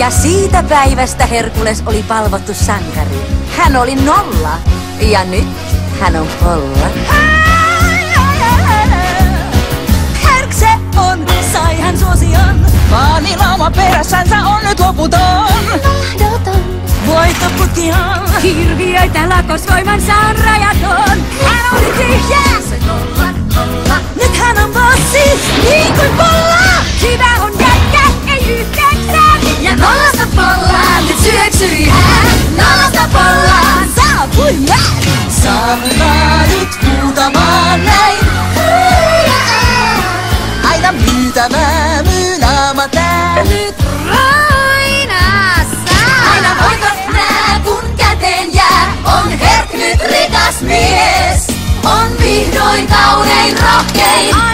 Ja siitä päivästä Herkules oli palvottu sankari. Hän oli 0 ja nyt hän on polla. Herkse on, sai hän suosion. Vaanilauma perässänsä on nyt loputon. Mahdoton. Voittoputkihan. Hirviöitä lakosvoimansa on rajaton. Hän oli tyhjä. Se 0. Nyt hän on bossi, niin kuin polla. Hyvä on jätkä, ei 9. Ja 0 pollaan, nyt syöksyi hän. 0 pollaan, saapui mä. Saanaa nyt huutamaan näin. Aina myytämää, myy naama tää. Nyt roinassa. Aina voitot nää, kun käteen jää. On Herk nyt rikas mies. On vihdoin kaunein rohkein.